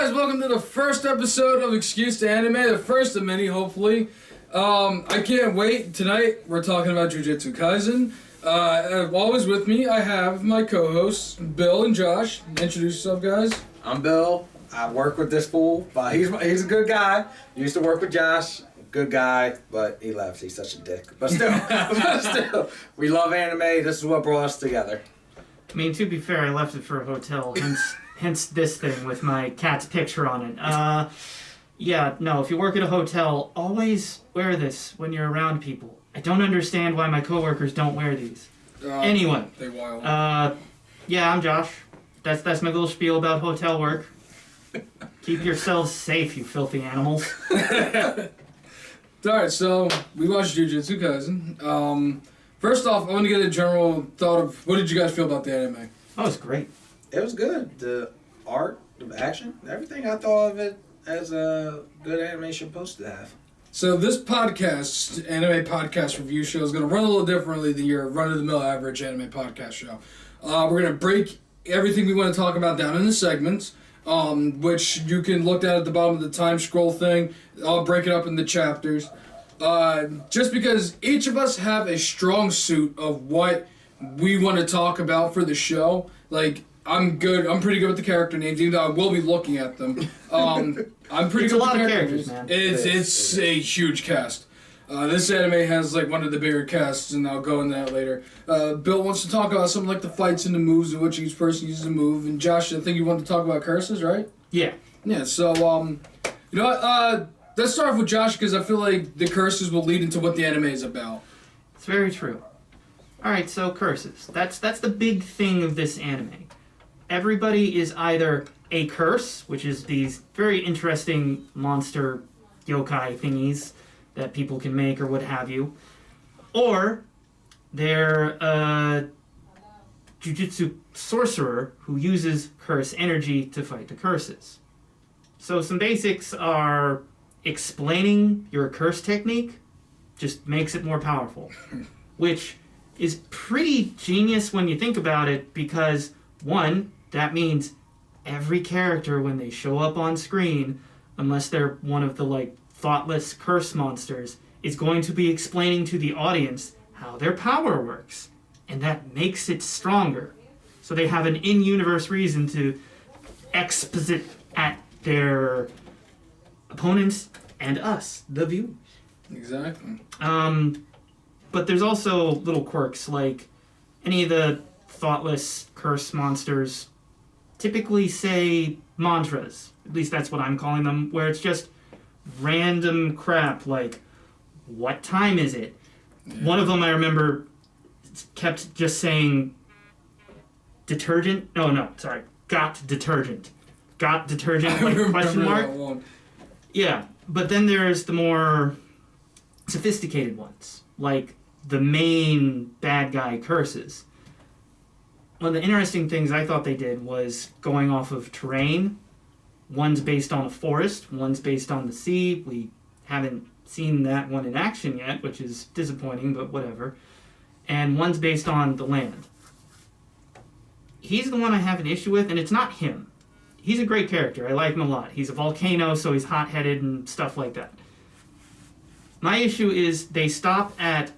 guys, welcome to the first episode of Excuse to Anime, the first of many, hopefully. I can't wait. Tonight, we're talking about Jujutsu Kaisen. Always with me, I have my co-hosts, Bill and Josh. Introduce yourself, guys. I'm Bill. I work with this fool. He's a good guy. Used to work with Josh. Good guy, but he left. He's such a dick. But still, we love anime. This is what brought us together. I mean, to be fair, I left it for a hotel, hence this thing with my cat's picture on it. Yeah, no, if you work at a hotel, always wear this when you're around people. I don't understand why my coworkers don't wear these. Anyway, They wild. yeah, I'm Josh. That's my little spiel about hotel work. Keep yourselves safe, you filthy animals. Alright, so we watched Jujutsu Kaisen. First off, I want to get a general thought of what did you guys feel about the anime? Oh, it's great. It was good. The art, the action, everything. I thought of it as a good animation supposed to have. So this podcast, anime podcast review show, is going to run a little differently than your run-of-the-mill average anime podcast show. We're going to break everything we want to talk about down into segments, which you can look at the bottom of the time scroll thing. I'll break it up into chapters. Just because each of us have a strong suit of what we want to talk about for the show. Like, I'm pretty good with the character names, even though I will be looking at them. I'm pretty It's good a lot with of the characters, man. It's a huge cast. This anime has like one of the bigger casts, and I'll go into that later. Bill wants to talk about something like the fights and the moves in which each person uses a move, and Josh, I think you wanted to talk about curses, right? Yeah. Yeah. So you know what? Let's start off with Josh because I feel like the curses will lead into what the anime is about. It's very true. Alright, so curses. That's the big thing of this anime. Everybody is either a curse, which is these very interesting monster yokai thingies that people can make or what have you, or they're a Jujutsu sorcerer who uses curse energy to fight the curses. So some basics are explaining your curse technique just makes it more powerful, which is pretty genius when you think about it because, one, that means every character when they show up on screen, unless they're one of the like thoughtless curse monsters, is going to be explaining to the audience how their power works, and that makes it stronger. So they have an in-universe reason to exposit at their opponents and us, the viewers. Exactly. But there's also little quirks, like any of the thoughtless curse monsters typically say mantras. At least that's what I'm calling them, where it's just random crap, like, what time is it? Yeah. One of them I remember kept just saying detergent. Got detergent. Got detergent, like, question mark? That one. Yeah, but then there's the more sophisticated ones, like the main bad guy curses. One of the interesting things I thought they did was going off of terrain. One's based on a forest, one's based on the sea. We haven't seen that one in action yet, which is disappointing, but whatever. And one's based on the land. He's the one I have an issue with, and it's not him. He's a great character. I like him a lot. He's a volcano, so he's hot-headed and stuff like that. My issue is they stop at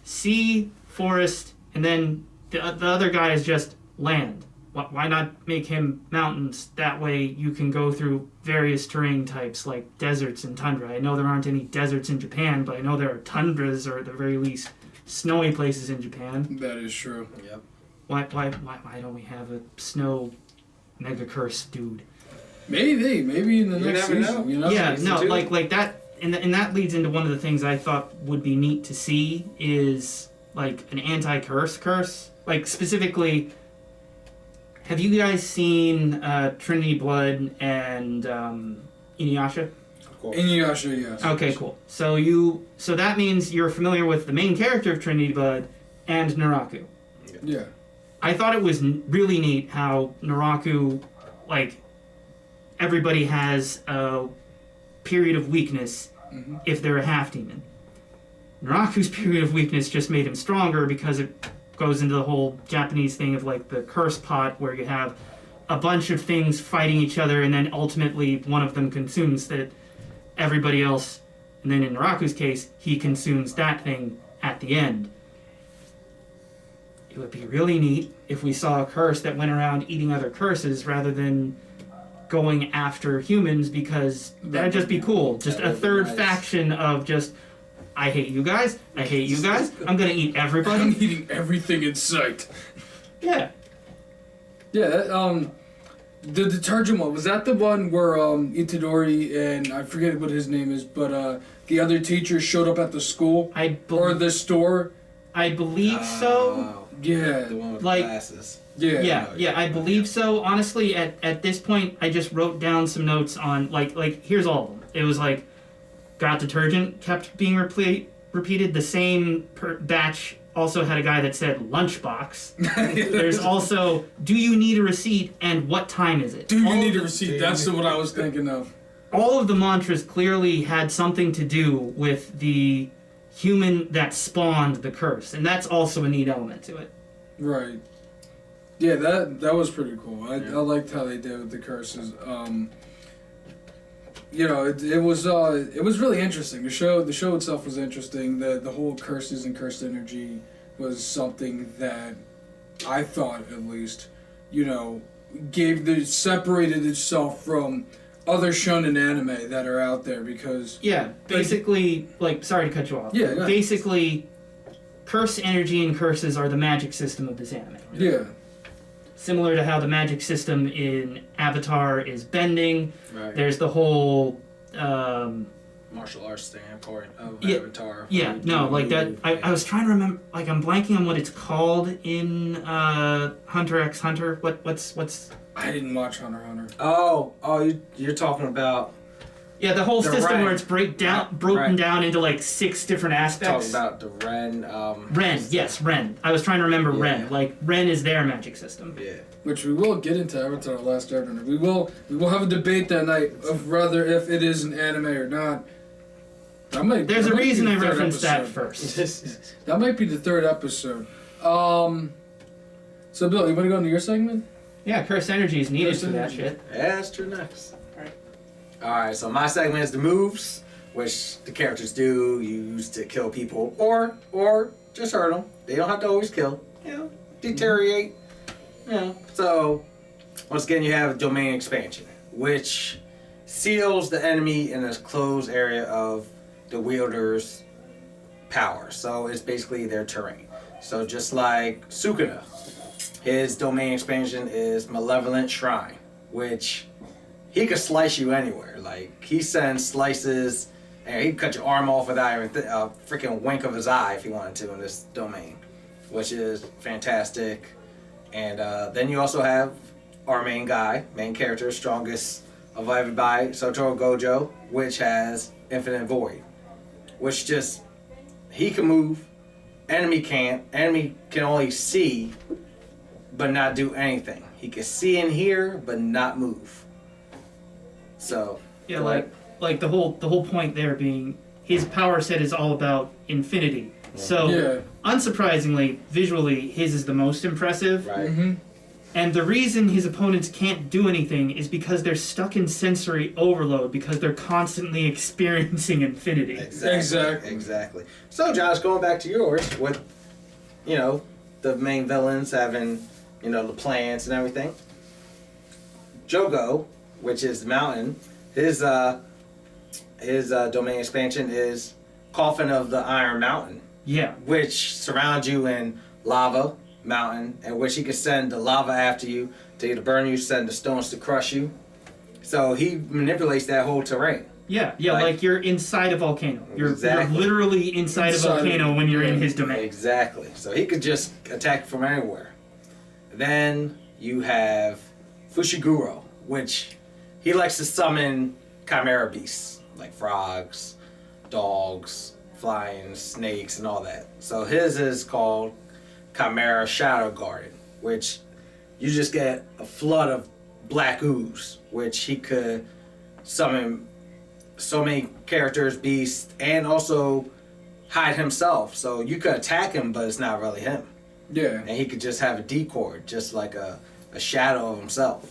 sea, forest, and then the other guy is just land. Why not make him mountains? That way you can go through various terrain types like deserts and tundra. I know there aren't any deserts in Japan, but I know there are tundras or at the very least snowy places in Japan. That is true. Yep. Why don't we have a snow mega curse dude? Maybe in the next never season. know. You know? Yeah, season no, two. like that, and that leads into one of the things I thought would be neat to see is like an anti-curse. Like specifically, have you guys seen Trinity Blood and Inuyasha? Inuyasha, yes. Okay, cool. So that means you're familiar with the main character of Trinity Blood and Naraku. Yeah. I thought it was really neat how Naraku, like, everybody has a period of weakness if they're a half-demon. Naraku's period of weakness just made him stronger because it goes into the whole Japanese thing of, like, the curse pot where you have a bunch of things fighting each other, and then ultimately one of them consumes everybody else, and then in Naraku's case, he consumes that thing at the end. It would be really neat if we saw a curse that went around eating other curses rather than going after humans, because that'd just be cool. Just a third faction of just, I hate you guys, I'm gonna eat everybody. I'm eating everything in sight. Yeah. Yeah, the detergent one, was that the one where Itadori and, I forget what his name is, but the other teacher showed up at the school? Or the store? I believe so. Yeah. The one with Like- the glasses. Yeah, I believe so. Honestly, at this point, I just wrote down some notes on, like here's all of them. It was like, got detergent, kept being repeated. The same batch also had a guy that said lunchbox. There's also, do you need a receipt, and what time is it? Do you need a receipt? That's the one I was thinking of. All of the mantras clearly had something to do with the human that spawned the curse, and that's also a neat element to it. Right. Yeah, that was pretty cool. I liked how they did with the curses. It was really interesting. The show itself was interesting. The whole curses and cursed energy was something that I thought, at least, separated itself from other shonen anime that are out there, because basically, sorry to cut you off. Yeah. Basically, curse energy and curses are the magic system of this anime. Yeah. Similar to how the magic system in Avatar is bending. Right. There's the whole Martial arts standpoint of Yeah. Avatar. yeah, no, like that. I was trying to remember, like, I'm blanking on what it's called in Hunter x Hunter. What's I didn't watch Hunter x Hunter. Oh, you're talking about the whole The system Ren. where it's broken down into like 6 different aspects. talking about the Ren. Ren. I was trying to remember Yeah. Ren. Like, Ren is their magic system. Yeah. Which we will get into Avatar: The Last Airbender. We will have a debate that night of whether if it is an anime or not. There's a reason I referenced that first. first. That might be the third episode. So Bill, you want to go into your segment? Yeah, cursed energy is needed Cursed for that Yeah, energy. shit. that's true next. Alright, so my segment is the moves, which the characters do use to kill people or just hurt them. They don't have to always kill. Deteriorate. So, once again, you have domain expansion, which seals the enemy in a closed area of the wielder's power. So, it's basically their terrain. So, just like Sukuna, his domain expansion is Malevolent Shrine, which he could slice you anywhere. Like, he sends slices, and he could cut your arm off without even a freaking wink of his eye if he wanted to in this domain, which is fantastic. And then you also have our main character, strongest of everybody, Satoru Gojo, which has Infinite Void, which just, he can move, enemy can't. Enemy can only see, but not do anything. He can see and hear, but not move. So Yeah, like the whole point there being his power set is all about infinity. So, unsurprisingly, visually, his is the most impressive. right, Mm-hmm. And the reason his opponents can't do anything is because they're stuck in sensory overload, because they're constantly experiencing infinity. Exactly. So, Josh, going back to yours, with the main villains having the plants and everything. Jogo, which is the mountain, his domain expansion is Coffin of the Iron Mountain, Yeah. which surrounds you in lava mountain, and which he can send the lava after you to either burn you, send the stones to crush you. So he manipulates that whole terrain. Yeah, like you're inside a volcano. You're Exactly. literally inside a volcano when you're in his domain. Exactly. So he could just attack from anywhere. Then you have Fushiguro, which he likes to summon chimera beasts, like frogs, dogs, flying snakes, and all that. So his is called Chimera Shadow Garden, which you just get a flood of black ooze, which he could summon so many characters, beasts, and also hide himself. So you could attack him, but it's not really him. Yeah. And he could just have a decoy, just like a shadow of himself.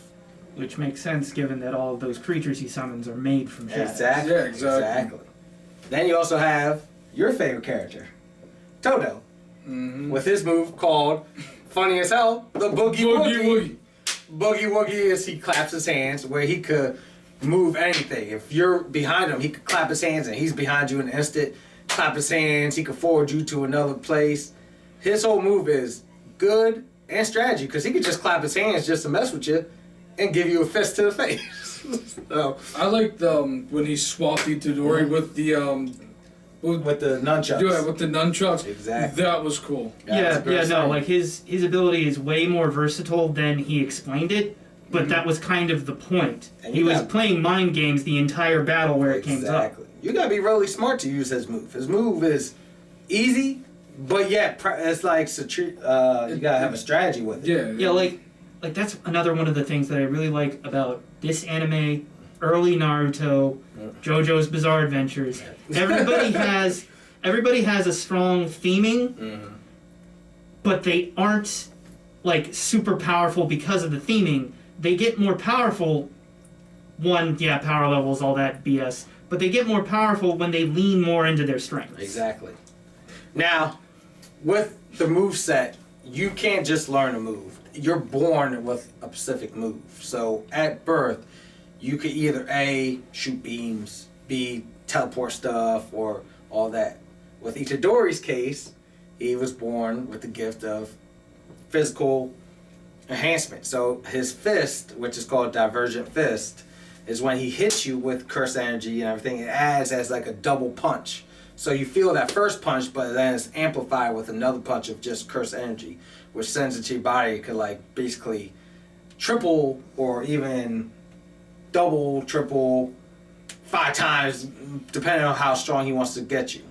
which makes sense given that all of those creatures he summons are made from shadows. Exactly. Yeah, exactly. Then you also have your favorite character, Toto, with his move called, funny as hell, the Boogie Woogie. Boogie Woogie is he claps his hands where he could move anything. If you're behind him, he could clap his hands and he's behind you in an instant. Clap his hands, he could forward you to another place. His whole move is good and strategy because he could just clap his hands just to mess with you and give you a fist to the face. So, I like when he swapped Itadori with the with the nunchucks. Yeah, with the nunchucks. Exactly. That was cool. Like his ability is way more versatile than he explained it, but that was kind of the point. And He was playing mind games the entire battle where it came up. Exactly. You gotta be really smart to use his move. His move is easy, but yet it's like you gotta have a strategy with it. Yeah, like that's another one of the things that I really like about this anime, early Naruto, JoJo's Bizarre Adventures. Everybody has a strong theming, but they aren't like super powerful because of the theming. They get more powerful. Power levels, all that BS. But they get more powerful when they lean more into their strengths. Exactly. Now, with the move set, you can't just learn a move. You're born with a specific move. So at birth, you could either A, shoot beams, B, teleport stuff, or all that. With Itadori's case, he was born with the gift of physical enhancement. So his fist, which is called Divergent Fist, is when he hits you with curse energy and everything, it adds as like a double punch. So you feel that first punch, but then it's amplified with another punch of just curse energy, which sends it to your body. It could like basically triple or even double, triple, 5 times, depending on how strong he wants to get you.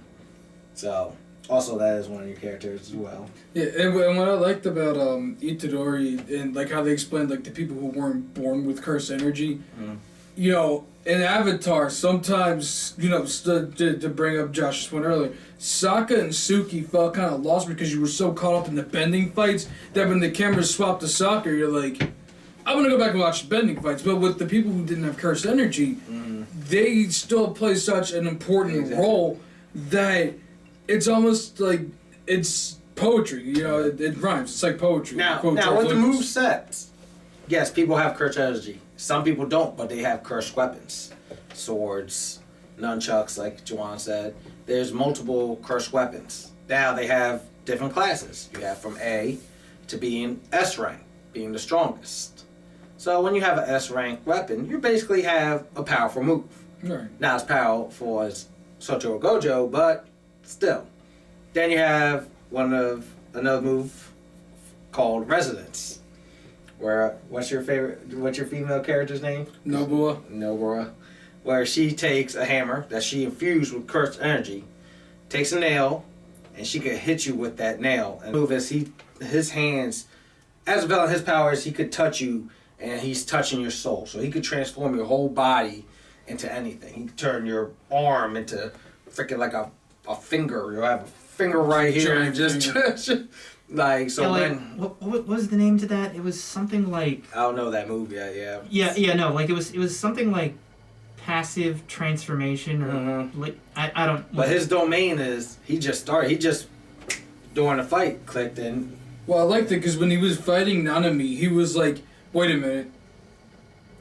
So also that is one of your characters as well. Yeah, and what I liked about Itadori and like how they explained like the people who weren't born with curse energy, you know, in Avatar, sometimes, you know, to bring up Josh's point earlier, Sokka and Suki felt kind of lost because you were so caught up in the bending fights that when the cameras swapped to Sokka, you're like, I'm going to go back and watch the bending fights. But with the people who didn't have cursed energy, they still play such an important role that it's almost like it's poetry. You know, it rhymes. It's like poetry. Now with the move sets, yes, people have cursed energy. Some people don't, but they have cursed weapons. Swords, nunchucks, like Juwan said. There's multiple cursed weapons. Now they have different classes. You have from A to being S rank, being the strongest. So when you have an S rank weapon, you basically have a powerful move. Right. Not as powerful as Soto or Gojo, but still. Then you have another move called Resonance. Where what's your female character's name? Nobura. Where she takes a hammer that she infused with cursed energy, takes a nail, and she could hit you with that nail. And move is his hands, as well as his powers, he could touch you, and he's touching your soul. So he could transform your whole body into anything. He could turn your arm into freaking like a finger. You'll have a finger right here, and just like so. What was the name to that? It was something like I don't know that movie. Yeah. Like it was something like passive transformation or like I don't. But his domain is he just during the fight clicked in. Well, I liked it because when he was fighting Nanami, he was like, "Wait a minute,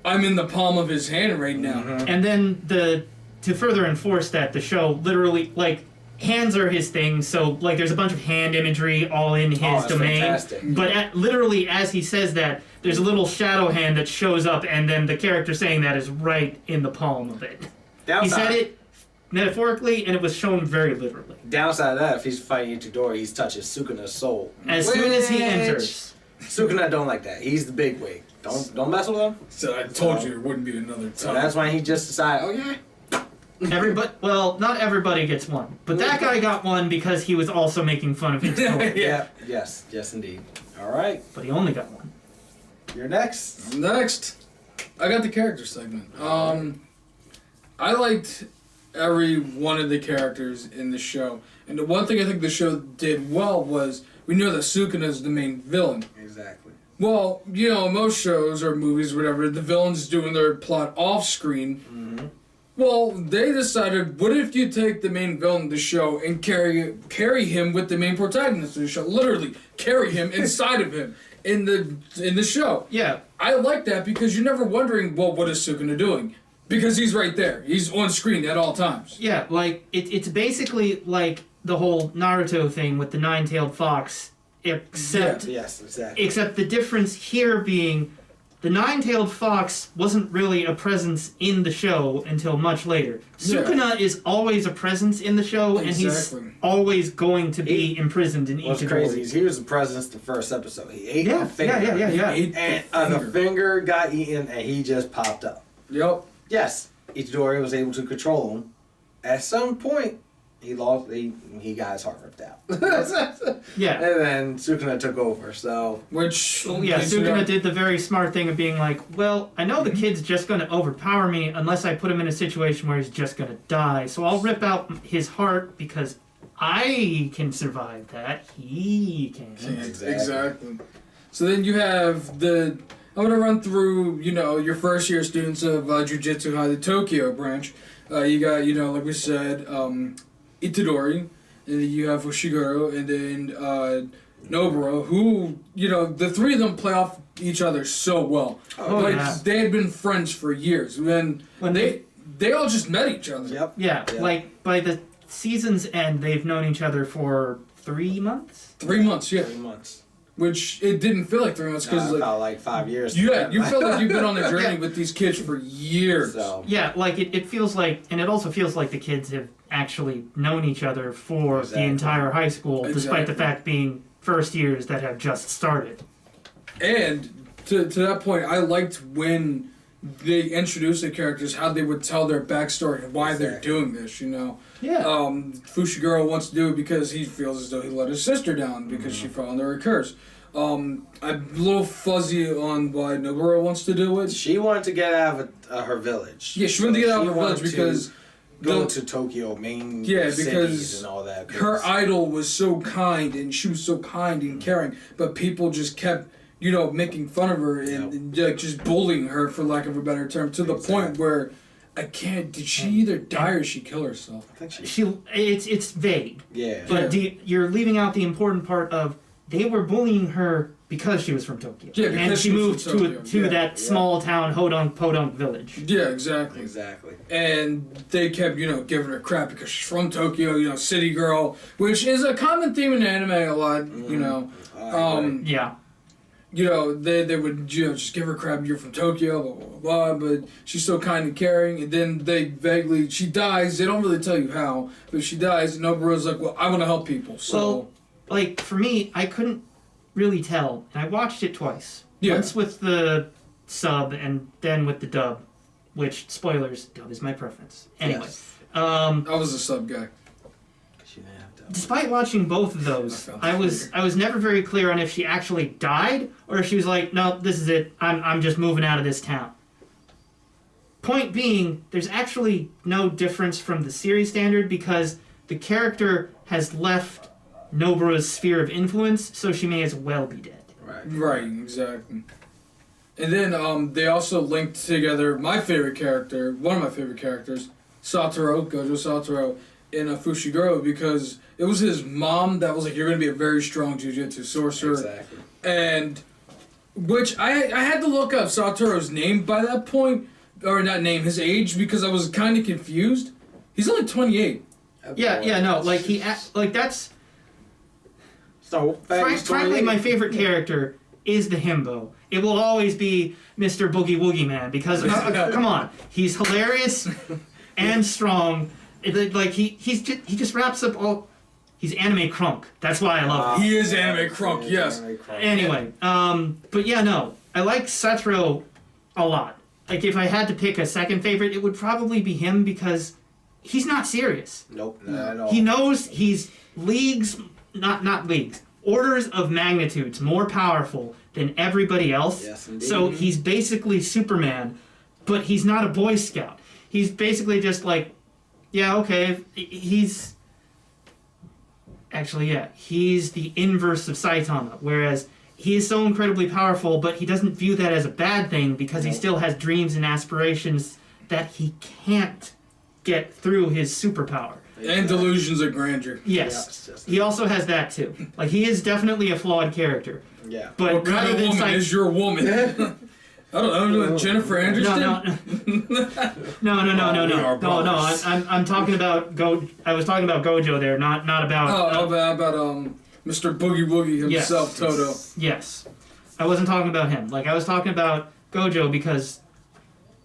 I'm in the palm of his hand right now." And then to further enforce that, the show literally like. Hands are his thing, so like there's a bunch of hand imagery all in his domain. Fantastic. But literally, as he says that, there's a little shadow hand that shows up, and then the character saying that is right in the palm of it. Downside. He said it metaphorically, and it was shown very literally. Downside of that, if he's fighting Itadori, he's touching Sukuna's soul. As soon as he enters, Sukuna don't like that. He's the big wig. Don't mess with him. So I told you there wouldn't be another time. So that's why he just decided, oh yeah. Not everybody gets one, but that guy got one because he was also making fun of his story. Yeah. Yes, indeed. All right. But he only got one. You're next. Next, I got the character segment. I liked every one of the characters in the show, and the one thing I think the show did well was we know that Sukuna is the main villain. Exactly. Well, you know, most shows or movies, whatever, the villain's doing their plot off screen. Mm-hmm. Well, they decided, what if you take the main villain of the show and carry him with the main protagonist of the show? Literally, carry him inside of him in the show. Yeah. I like that because you're never wondering, well, what is Sukuna doing? Because he's right there. He's on screen at all times. Yeah, like, it's basically like the whole Naruto thing with the nine-tailed fox, except... Yes, exactly. Except the difference here being the nine-tailed fox wasn't really a presence in the show until much later. Yeah. Sukuna is always a presence in the show, and he's always going to be imprisoned in What's Itadori. crazy is he was the presence the first episode. He ate a finger. Yeah. And the finger got eaten, and he just popped up. Yep. Yes, Itadori was able to control him. At some point, he lost. He got his heart ripped out. Yeah. And then Sukuna took over. So Which... Sukuna did the very smart thing of being like, well, I know the kid's just going to overpower me unless I put him in a situation where he's just going to die. So I'll rip out his heart because I can survive that. He can. Exactly. So then you have the... I'm going to run through, you know, your first year students of Jujutsu Kaisen, the Tokyo branch. You got, you know, like we said, Itadori, and then you have Fushiguro, and then Nobara, who, you know, the three of them play off each other so well. They had been friends for years. When they all just met each other. Yep. Yeah, like by the season's end, they've known each other for 3 months? 3 months, yeah. 3 months. Which it didn't feel like 3 months because it felt like 5 years. Yeah, you felt like you've been on a journey with these kids for years. So. Yeah, like it feels like, and it also feels like the kids have actually known each other for the entire high school, despite the fact being first years that have just started. And to that point, I liked when they introduced the characters, how they would tell their backstory and why they're doing this, you know. Yeah. Fushiguro wants to do it because he feels as though he let his sister down because she fell under a curse. I'm a little fuzzy on why Nobara wants to do it. She wanted to get out of her village. Yeah, she wanted to get out of her village because... Go to Tokyo, main because cities and all that. Her idol was so kind, and she was so kind and caring, but people just kept, you know, making fun of her and just bullying her, for lack of a better term, to the point where did she either die or she kill herself? I think it's vague. Yeah. But you're leaving out the important part of they were bullying her because she was from Tokyo. Yeah, because and she moved to that small town Podunk village. Yeah, exactly. Exactly. And they kept, you know, giving her crap because she's from Tokyo, you know, city girl, which is a common theme in anime a lot, you know. Yeah. You know, they would, you know, just give her crap, you're from Tokyo, blah, blah, blah, but she's so kind and caring, and then she dies, they don't really tell you how, but she dies, and Nobara's like, well, I want to help people, so... Well, like, for me, I couldn't really tell, and I watched it twice. Yeah. Once with the sub, and then with the dub, which, spoilers, dub is my preference. Anyway. Yes. I was a sub guy. Despite watching both of those, I was never very clear on if she actually died or if she was like, no, this is it. I'm just moving out of this town. Point being, there's actually no difference from the series standard because the character has left Nobara's sphere of influence, so she may as well be dead. Right, exactly. And then they also linked together one of my favorite characters, Gojo Satoru, in a Fushiguro, because it was his mom that was like, you're going to be a very strong Jujutsu sorcerer. Exactly. And, which I had to look up Satoru's name by that point, or not name, his age, because I was kind of confused. He's only 28. That's... So, frankly, my favorite character is the himbo. It will always be Mr. Boogie Woogie Man, because, come on, he's hilarious and strong. He just wraps up all... He's anime crunk. That's why I love him. He is anime crunk, yes. Anyway, but yeah, no. I like Satoru a lot. Like, if I had to pick a second favorite, it would probably be him because he's not serious. Nope, not at all. He knows he's not leagues, orders of magnitudes more powerful than everybody else. Yes, indeed. So he's basically Superman, but he's not a Boy Scout. He's basically just like, yeah, okay, he's the inverse of Saitama, whereas he is so incredibly powerful, but he doesn't view that as a bad thing because he still has dreams and aspirations that he can't get through his superpower. And delusions of grandeur. Yes. He also has that too. Like, he is definitely a flawed character. Yeah. But What kind of woman is your woman? I don't know, Jennifer Anderson? No. No. I'm talking about I was talking about Gojo there, not about. About Mr. Boogie Woogie himself, Yes. Toto. Yes, I wasn't talking about him. Like, I was talking about Gojo because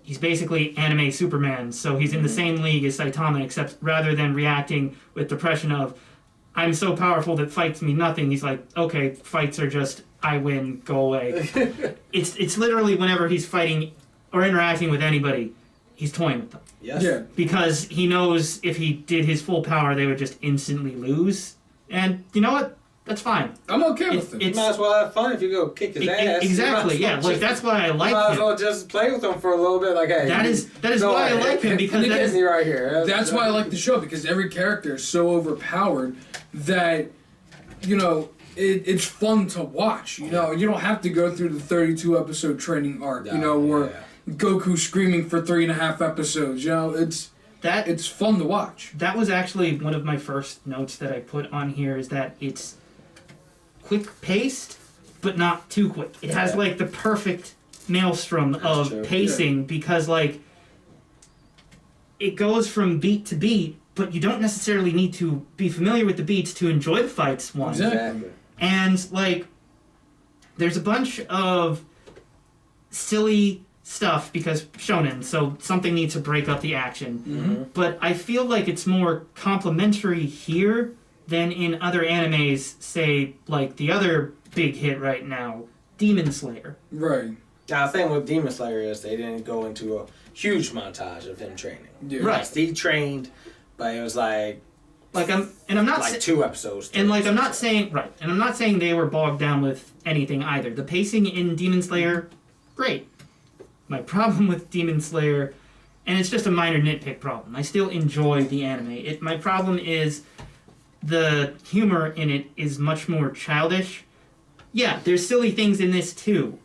he's basically anime Superman, so he's in the same league as Saitama, except rather than reacting with depression of, I'm so powerful that fights mean nothing, he's like, okay, fights are just, I win, go away. It's literally whenever he's fighting or interacting with anybody, he's toying with them. Yes. Yeah. Because he knows if he did his full power, they would just instantly lose. And you know what? That's fine. I'm okay with it. You might as well have fun if you go kick his ass. Exactly, yeah. Like, that's why I like him. You might as well just play with him for a little bit. Like, hey, That is why I like him, because look at me right here. That's why I like the show, because every character is so overpowered that, you know, it's fun to watch. You know, you don't have to go through the 32 episode training arc, you know, where Goku screaming for 3.5 episodes. You know, it's fun to watch. That was actually one of my first notes that I put on here, is that it's quick paced, but not too quick. It has like the perfect maelstrom of pacing, because like it goes from beat to beat, but you don't necessarily need to be familiar with the beats to enjoy the fights. Exactly. And like, there's a bunch of silly stuff because shonen, so something needs to break up the action. But I feel like it's more complimentary here than in other animes, say, like the other big hit right now, Demon Slayer. Right. Now, the thing with Demon Slayer is they didn't go into a huge montage of him training. Yeah. Right. Yes, he trained, but it was like I'm not like 2 episodes. and like I'm not saying they were bogged down with anything either. The pacing in Demon Slayer, great. My problem with Demon Slayer, and it's just a minor nitpick problem, I still enjoy the anime. My problem is the humor in it is much more childish. Yeah, there's silly things in this too,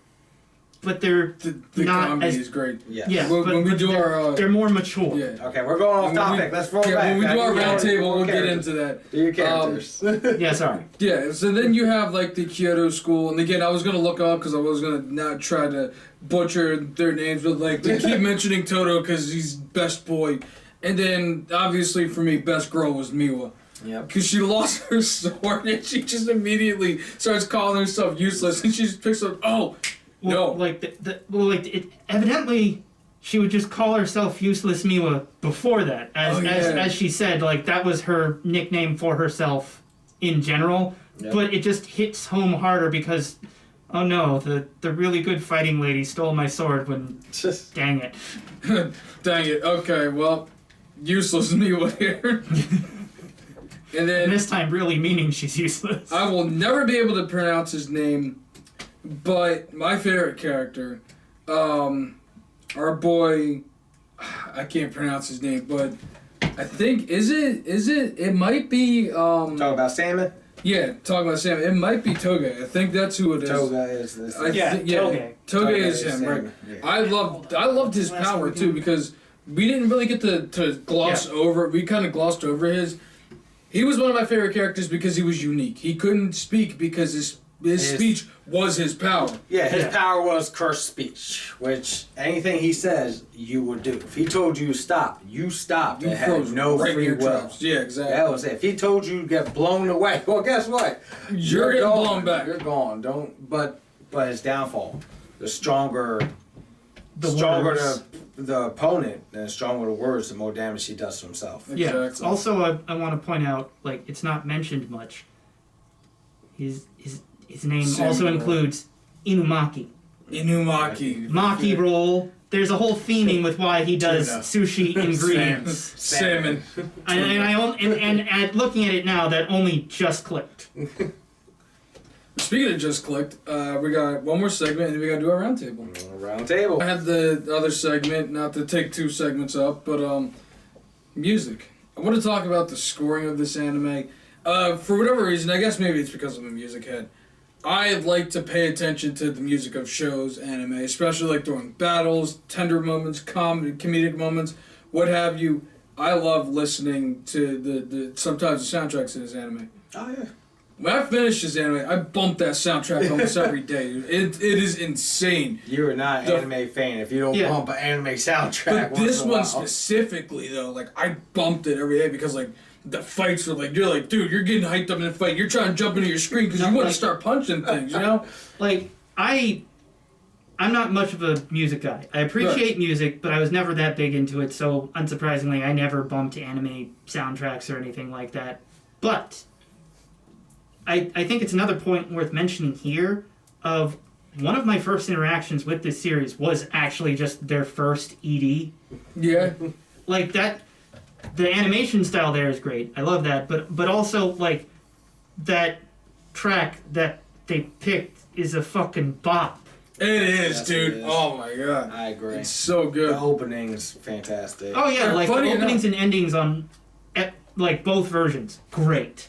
but they're The not comedy as is great. Yes. yeah. When we do our they're more mature. yeah. Okay, we're going off topic. Let's roll back. When we do our round table, we'll get characters. into that. Do your characters. Yeah, sorry. Yeah, so then you have like the Kyoto school, and again, I was gonna look up because I was gonna not try to butcher their names, but like they keep mentioning Toto because he's best boy, and then obviously for me, best girl was Miwa. Yep. Because she lost her sword and she just immediately starts calling herself useless, and she just picks up. Oh, Well, no. like evidently she would just call herself Useless Miwa before that, as she said, like that was her nickname for herself in general. Yep. But it just hits home harder because, oh no, the really good fighting lady stole my sword when, dang it. Dang it. Okay, well, useless Miwa here. And then And this time really meaning she's useless. I will never be able to pronounce his name, but my favorite character, our boy, I can't pronounce his name, but I think it might be Talk about salmon. yeah, talking about Sam, it might be Toge. I think that's who it is. Toga is this. Toge. Toge is him, right? Yeah. I loved his power too, because we didn't really get to gloss over. We kind of glossed over his. He was one of my favorite characters because he was unique. He couldn't speak because his speech was his power. Yeah, his power was cursed speech, which anything he says, you would do. If he told you to stop, you stopped. You It froze had no right in free your will. tracks. Yeah, exactly. That was it. If he told you to get blown away, well, guess what? You're getting gone. blown back. You're gone. Don't. But his downfall, the stronger words. the opponent, and the stronger the words, the more damage he does to himself. Yeah. Exactly. Also, I want to point out, like, it's not mentioned much. His name also Samuel. includes Inumaki. Inumaki. Maki roll. There's a whole theming with why he does Tuna. sushi ingredients. Salmon. and looking at it now, that only just clicked. Speaking of just clicked, we got one more segment and then we got to do our roundtable. Round table. I had the other segment, not to take 2 segments up, but music. I want to talk about the scoring of this anime. For whatever reason, I guess maybe it's because I'm a music head. I like to pay attention to the music of shows, anime, especially like during battles, tender moments, comedic moments, what have you. I love listening to the sometimes the soundtracks in this anime. Oh yeah. When I finish this anime, I bump that soundtrack almost every day. It is insane. You're not an anime fan if you don't bump an anime soundtrack. But this one specifically, though, like, I bumped it every day because, like, the fights were like, you're like, dude, you're getting hyped up in a fight. You're trying to jump into your screen because you want to start punching things, you know? Like, I'm not much of a music guy. I appreciate music, but I was never that big into it, so unsurprisingly, I never bumped anime soundtracks or anything like that. But I think it's another point worth mentioning here of one of my first interactions with this series was actually just their first ED. Yeah. Like, that... The animation style there is great. I love that. But also, like, that track that they picked is a fucking bop. It is, Yes, dude. it is. Oh, my God. I agree. It's so good. The opening's fantastic. Oh, yeah, like, the funny openings enough. and endings on, like, both versions. Great.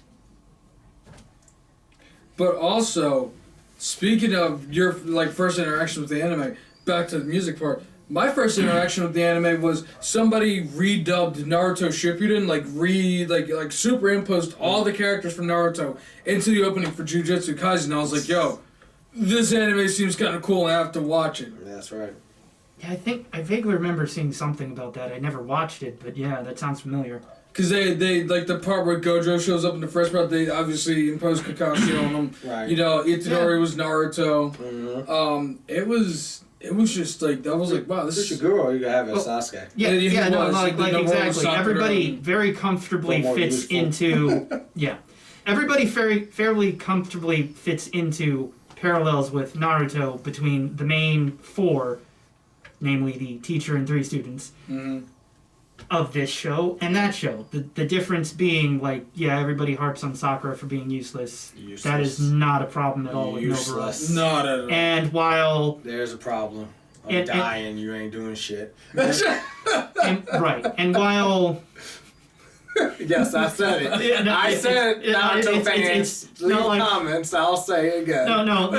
But also, speaking of your, like, first interaction with the anime, back to the music part, my first interaction with the anime was somebody redubbed Naruto Shippuden, like superimposed all the characters from Naruto into the opening for Jujutsu Kaisen. And I was like, yo, this anime seems kind of cool and I have to watch it. That's right. Yeah, I vaguely remember seeing something about that. I never watched it, but yeah, that sounds familiar. Because they like the part where Gojo shows up in the first part, they obviously imposed Kakashi on him. Right. You know, Itadori was Naruto. Mm-hmm. It was just like, that was like, wow, this is... Shiguro, you have a Sasuke. Yeah, Yeah, he no, was. like The number one exactly. Sakura. Everybody very comfortably More fits useful. into... Yeah. Everybody fairly comfortably fits into parallels with Naruto between the main four, namely the teacher and 3 students, of this show and that show. The difference being, like, yeah, everybody harps on Sakura for being useless. That is not a problem at all with Useless. Nobara. Not at all. And while... There's a problem. I'm And- dying, you ain't doing shit. And while... Yes, I said it. Yeah, no, I said it. Naruto it's- fans, leave no, like- comments, I'll say it again. No,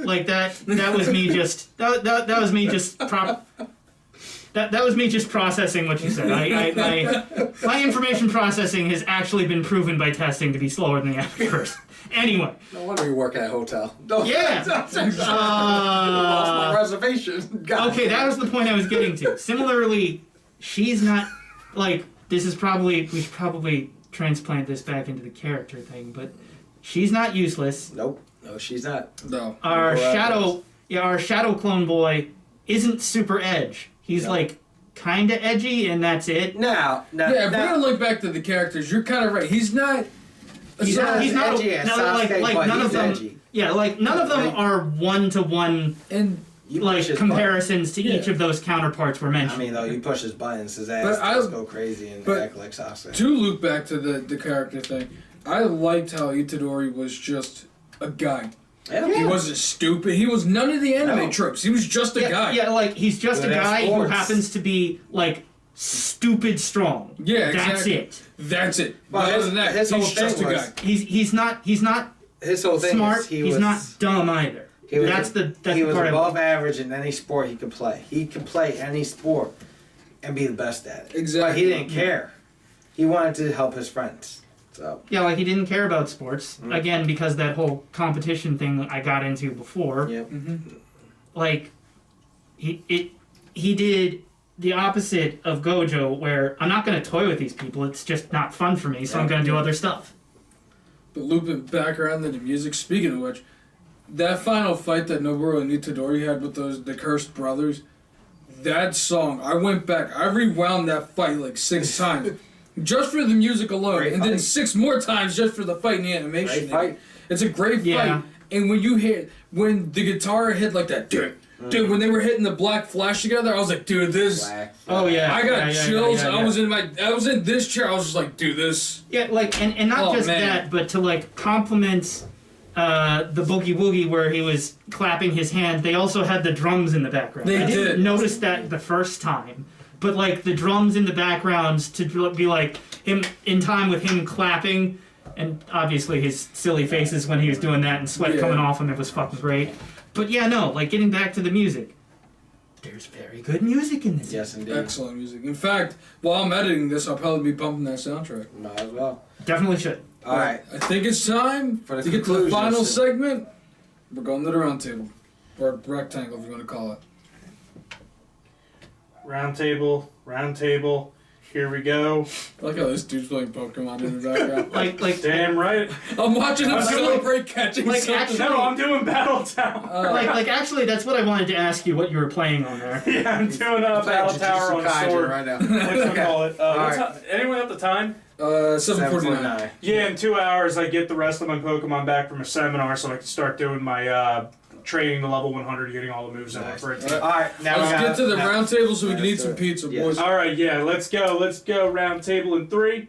like that was me just... That was me just... That was me just processing what you said. My information processing has actually been proven by testing to be slower than the average person. Anyway. No wonder you work at a hotel. Don't, Yeah. lost my reservation. God. Okay, that was the point I was getting to. Similarly, she's not, like, we should probably transplant this back into the character thing, but she's not useless. Nope. No, she's not. No. Our shadow clone boy isn't super edge. He's like kinda edgy and that's it. Now, Yeah, if we're gonna look back to the characters, you're kind of right. He's not. He's not edgy as Sasuke, like but none he's of them. edgy. Yeah, like none of them are 1-to-1 And You like push his comparisons to Yeah. each of those counterparts were mentioned. I mean, though, you push his buttons, his ass But does go crazy and but act like Sasuke. to loop back to the character thing, I liked how Itadori was just a guy. Yeah. He wasn't stupid. He was none of the anime No. tropes. He was just a guy. Yeah, like he's just Good a at guy who sports. happens to be like stupid strong. Yeah, That's exactly. it. That's it. But Other his- than that, his whole he's just a thing guy. was- He's not His whole thing smart. is He's not dumb either. he was That's the he was part I above like. average in any sport he could play. He could play any sport and be the best at it. Exactly. But he didn't care. He wanted to help his friends. So Yeah, like he didn't care about sports again because that whole competition thing I got into before. yep. Like he did the opposite of Gojo, where I'm not going to toy with these people. It's just not fun for me, so I'm going to do other stuff. But looping back around to the music, speaking of which, that final fight that Noboru and Itadori had with the cursed brothers, that song, I went back, I rewound that fight like 6 times. Just for the music alone, Great and then fight. 6 more times just for the fight and the animation. Great fight. It's a great Yeah. fight. And when the guitar hit like that, dude, when they were hitting the black flash together, I was like, dude, this. Black. Oh yeah, I got yeah, chills. yeah. I was in this chair. I was just like, dude, this. Yeah, like, and not Oh, just man. that, but to, like, compliment the Boogie Woogie where he was clapping his hand, they also had the drums in the background. They I didn't did. notice that the first time, but, like, the drums in the background to be, like, him in time with him clapping And obviously his silly faces when he was doing that and sweat coming off him, it was fucking great. But yeah, no, like getting back to the music. There's very good music in this. Yes, indeed. Excellent music. In fact, while I'm editing this, I'll probably be bumping that soundtrack. Might as well. Definitely should. All right. I think it's time For the to get to the conclusion, final so- segment. We're going to the round table. Or rectangle, if you want to call it. Round table. Here we go. I like how this dude's playing Pokemon in the background. Like Damn right. I'm watching him Like- celebrate catching like something. actually- No, I'm doing Battle Tower. like actually, that's what I wanted to ask you. What you were playing on there? Yeah, I'm doing I'm playing Battle Tower Jujutsu on Kaisen sword. right now. Let's call it. Alright. Anyone at the time? 7:49. Yeah, in 2 hours I get the rest of my Pokemon back from a seminar, so I can start doing my training to level 100, getting all the moves I want for it. All right, now we Let's got get to the round table so we can let's eat do some it. pizza, Yes. boys. All right, yeah, let's go. Round table in 3.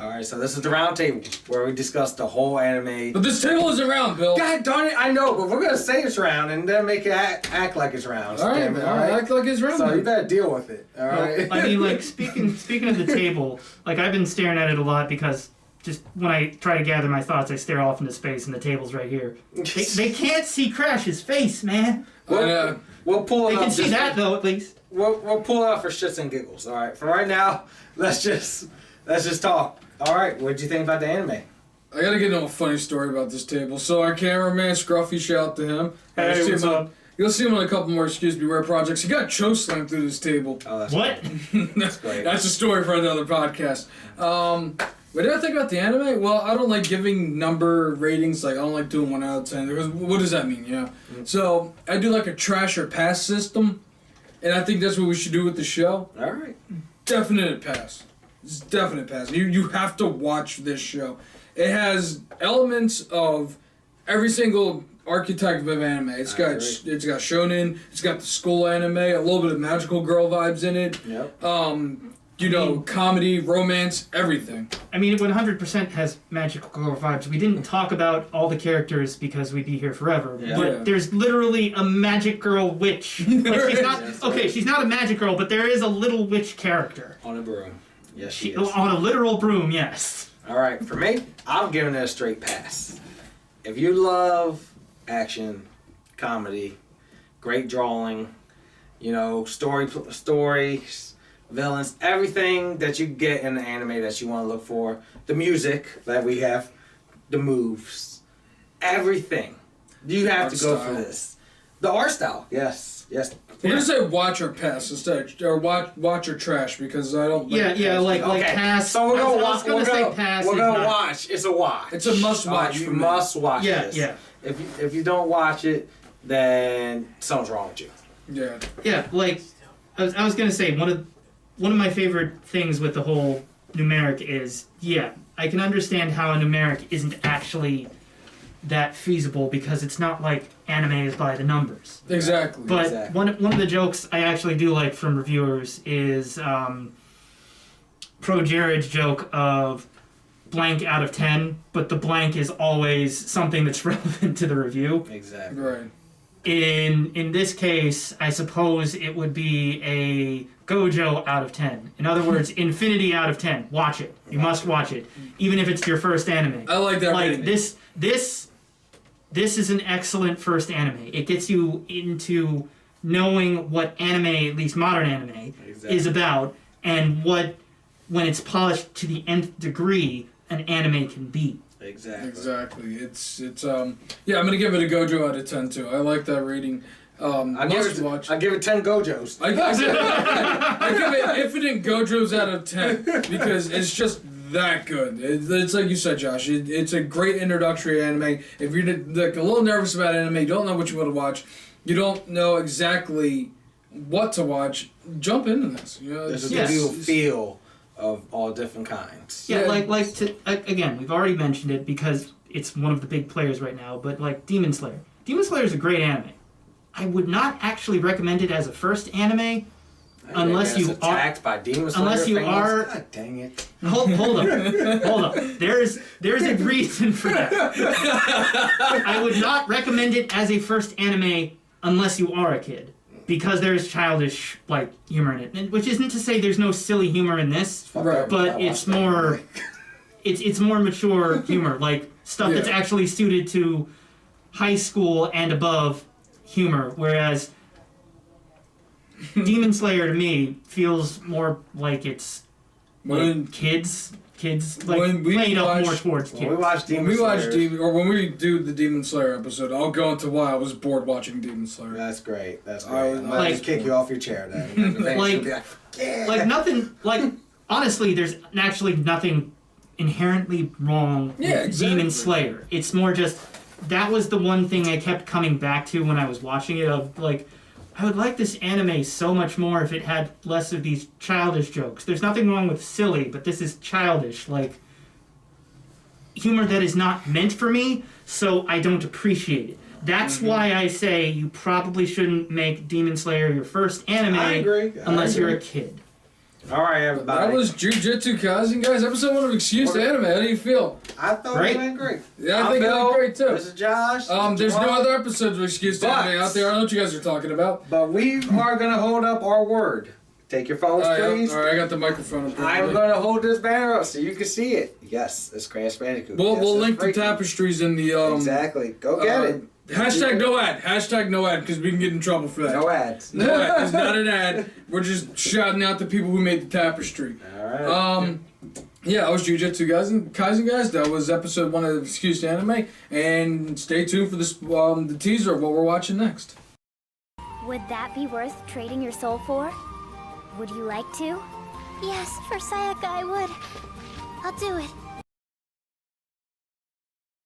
All right, so this is the round table where we discuss the whole anime. But this table isn't round, Bill. God darn it, I know, but we're gonna say it's round and then make it act like it's round. All right, Damn it, all right. Act like it's round. So you then. better deal with it. All right. I mean, like speaking of the table, like I've been staring at it a lot because just when I try to gather my thoughts, I stare off into space, and the table's right here. They can't see Crash's face, man. We'll pull it They up. can see just- that though, at least. We'll pull it up for shits and giggles. All right. For right now, let's just talk. All right. What'd you think about the anime? I gotta get into a funny story about this table. So our cameraman, Scruffy, shout out to him. Hey, You'll see what's him on- up? You'll see him on a couple more Excuse Beware projects. He got choke slammed through this table. Oh, that's What? That's great. That's a story for another podcast. What did I think about the anime? Well, I don't like giving number ratings. Like I don't like doing 1 out of 10. Because what does that mean? Yeah. So I do like a trash or pass system, and I think that's what we should do with the show. All right. Definite pass. It's definite pass. You have to watch this show. It has elements of every single archetype of anime. It's got shonen. It's got the school anime. A little bit of magical girl vibes in it. Yep. Comedy, romance, everything. I mean, it 100% has magical girl vibes. We didn't talk about all the characters because we'd be here forever. Yeah. But Yeah. there's literally a magic girl witch. Like, she's not Yes, okay. She's not a magic girl, but there is a little witch character. On a broom. Yes, she She, is. on a literal broom, yes. All right. For me, I'm giving it a straight pass. If you love action, comedy, great drawing, stories, villains, everything that you get in the anime that you want to look for, the music that we have, the moves, everything. You have Art to go style. for this. The art style, yes. We're gonna say watch or pass instead, or watch or trash because I don't. Yeah, like pass. So we're I gonna was watch. gonna We're say gonna, pass. we're is gonna not- watch. It's a watch. It's a must watch You for me. must watch Yeah, this. yeah. If you don't watch it, then something's wrong with you. Yeah. Yeah, like I was gonna say one of my favorite things with the whole numeric is I can understand how a numeric isn't actually that feasible because it's not like anime is by the numbers. Exactly. But Exactly. one of the jokes I actually do like from reviewers is Pro Jared's joke of blank out of 10, but the blank is always something that's relevant to the review. Exactly. Right. In this case, I suppose it would be a Gojo out of 10. In other words, Infinity out of 10. Watch it. You must watch it, even if it's your first anime. I like that. Like rating. this is an excellent first anime. It gets you into knowing what anime, at least modern anime, Exactly. is about, and what, when it's polished to the nth degree, an anime can be. Exactly. It's I'm gonna give it a Gojo out of 10 too. I like that rating. I give it 10 Gojos. I give it infinite Gojos out of 10 because it's just that good. It's like you said, Josh. It's a great introductory anime. If you're like a little nervous about anime, you don't know what you want to watch, you don't know exactly what to watch, jump into this. This is Yes. the feel of all different kinds. Yeah, Yeah. again, we've already mentioned it because it's one of the big players right now, but like Demon Slayer. Demon Slayer is a great anime. I would not actually recommend it as a first anime unless you are attacked by demons. unless you are- God dang it. hold up. There's a reason for that. I would not recommend it as a first anime unless you are a kid. Because there's childish humor in it. And, which isn't to say there's no silly humor in this. Right. But it's more it's more mature humor, like stuff that's Yeah. actually suited to high school and above humor, whereas Demon Slayer to me feels more like it's When- kids like when we played up watch- more towards kids. When we watch Demon When we watch Slayer, when we do the Demon Slayer episode, I'll go into why I was bored watching Demon Slayer. that's great. That's I great. was- I'm gonna like- just kick you off your chair then. And the fans Like- will be like, yeah. Like nothing, like honestly, there's actually nothing inherently wrong with Yeah, exactly. Demon Slayer. It's more just that was the one thing I kept coming back to when I was watching it. Of like, I would like this anime so much more if it had less of these childish jokes. There's nothing wrong with silly, but this is childish, like humor that is not meant for me, so I don't appreciate it. That's why I say you probably shouldn't make Demon Slayer your first anime I agree. unless you're a kid. All right, everybody. That was Jujutsu Kaisen, guys. Episode 1 of Excused Anime. How do you feel? I thought Great. it went great. Yeah, I I'm think it Bill. went great too. This is Josh. There's no Juwan. other episodes of Excused But- Anime out there. I know what you guys are talking about. But we are gonna hold up our word. Take your phones, please. All right, I got the microphone up there. I'm gonna hold this banner up so you can see it. Yes, it's Crash Bandicoot. We'll, Yes, we'll it's link the freaky. tapestries in the Exactly. Go get it. Hashtag no ad. Hashtag no ad because we can get in trouble for that. No ads. No ad. It's not an ad. We're just shouting out the people who made the tapestry. All right. Yeah, I was Jujutsu Kaisen, guys. That was episode 1 of Excused Anime, and stay tuned for this the teaser of what we're watching next. Would that be worth trading your soul for? Would you like to? Yes, for Sayaka I would. I'll do it.